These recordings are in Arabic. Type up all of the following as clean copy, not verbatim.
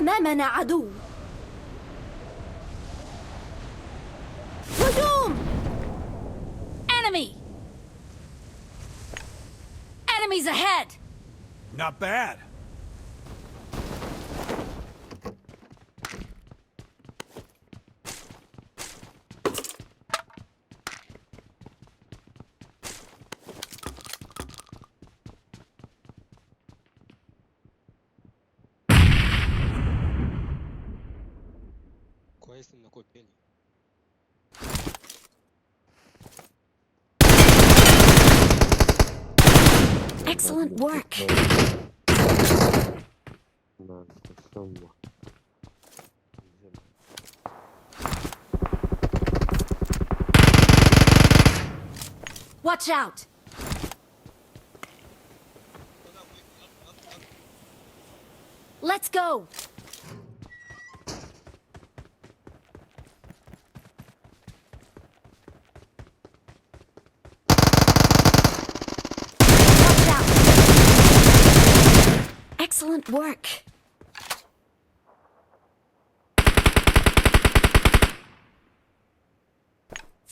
أمامنا عدو. هجوم! Enemy! Enemies ahead! Not bad. كويس انك قلت لي. Excellent work. Watch out! Let's go! Watch out! Excellent work.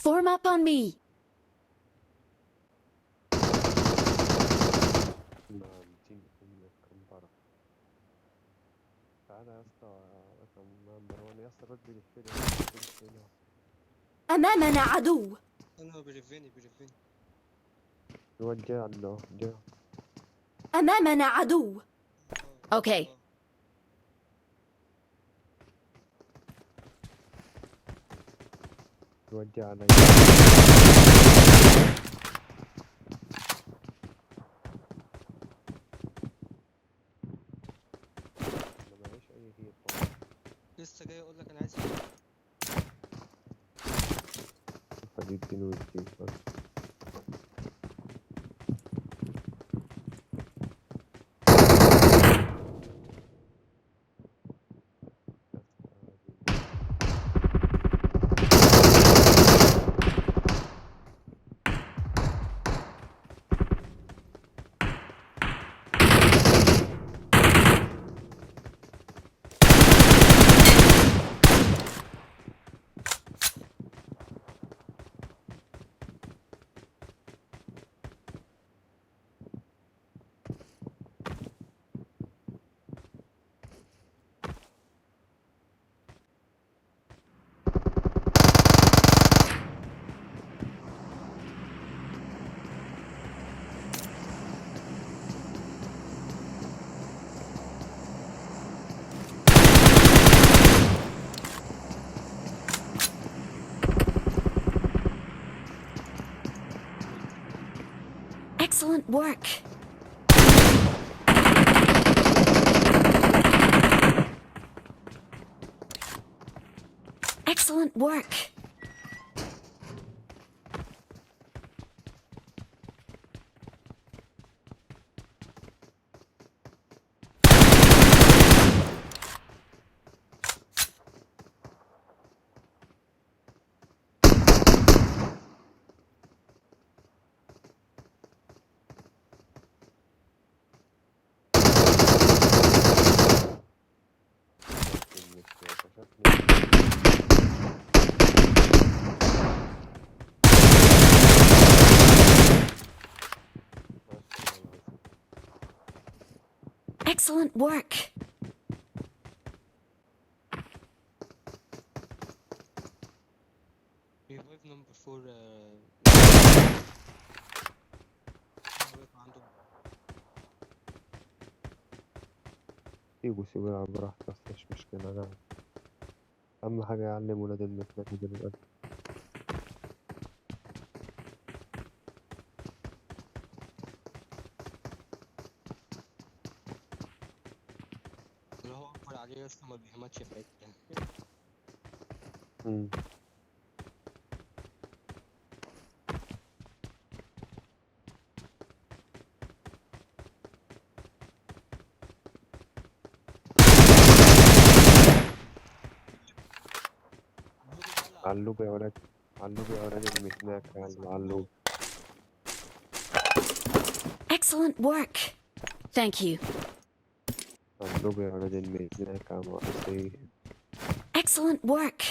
Form up on me. أمامنا عدو. انا بيرفيني يوجه له جه أمامنا عدو. Okay. يوجه علي. أنا معيش أي هيل طبعا. لسه جاي اقول لك انا عايز فديديني ويديك بس. Excellent work. Excellent work. Excellent work. ريفايف نمبر 4 عنده. سيبه يلعب براحته بس مش مشكلة أنا أهم حاجة يعلم ولاد المكان دلوقتي. اللي هو اكبر عليه لسه ما بيهمتش في حته. مم. علوب يا ولاد، علوب يا ولاد المكناك علوب. Excellent work. Thank you. اللوبي يا ولد الميزان كان رئيسي. Excellent work.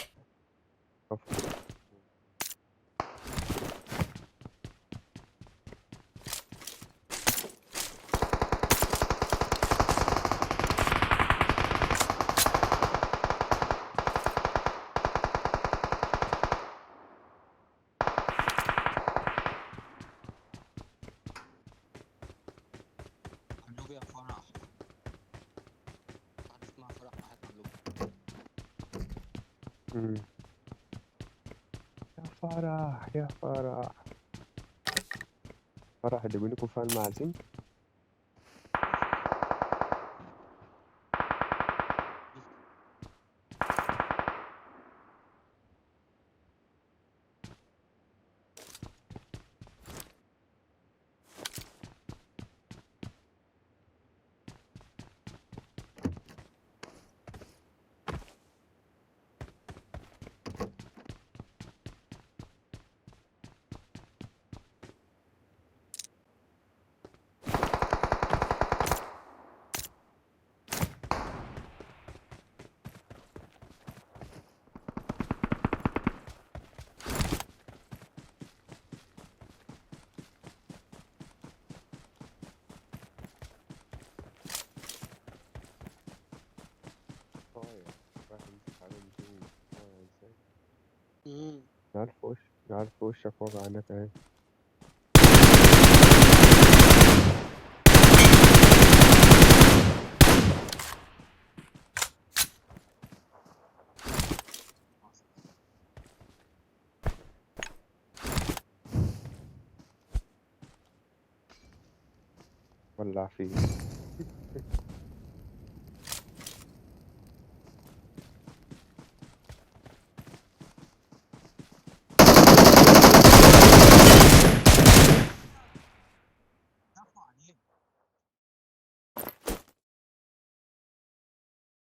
اللوبي يا فرح. واحدة اسمها فرح راحت على اللوبي. مم. يا فرح يا فرح. فرح اللي بينكم فيها المعازيم. عارف وشك وضع هناك اهي. ولع فيه.